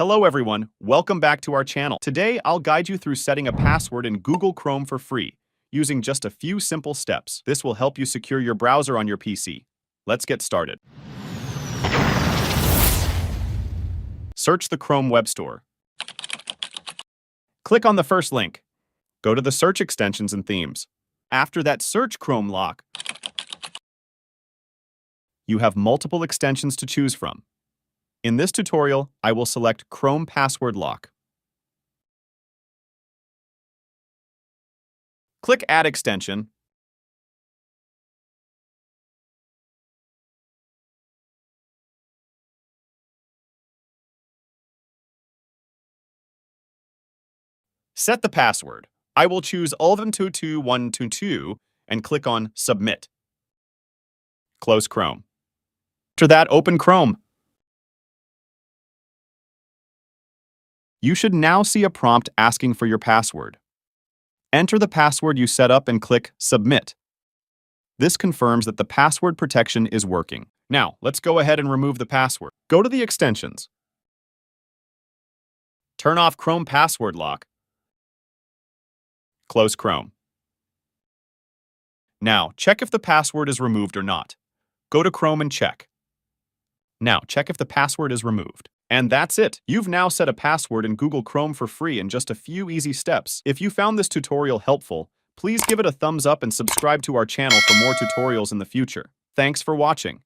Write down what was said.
Hello everyone, welcome back to our channel. Today, I'll guide you through setting a password in Google Chrome for free, using just a few simple steps. This will help you secure your browser on your PC. Let's get started. Search the Chrome Web Store. Click on the first link. Go to the Search Extensions and Themes. After that, search Chrome Lock. You have multiple extensions to choose from. In this tutorial, I will select Chrome Password Lock. Click Add Extension. Set the password. I will choose Ulven22122 and click on Submit. Close Chrome. After that, open Chrome. You should now see a prompt asking for your password. Enter the password you set up and click Submit. This confirms that the password protection is working. Now, let's go ahead and remove the password. Go to the extensions. Turn off Chrome Password Lock. Close Chrome. Now, check if the password is removed or not. Go to Chrome and check. Now, check if the password is removed. And that's it. You've now set a password in Google Chrome for free in just a few easy steps. If you found this tutorial helpful, please give it a thumbs up and subscribe to our channel for more tutorials in the future. Thanks for watching.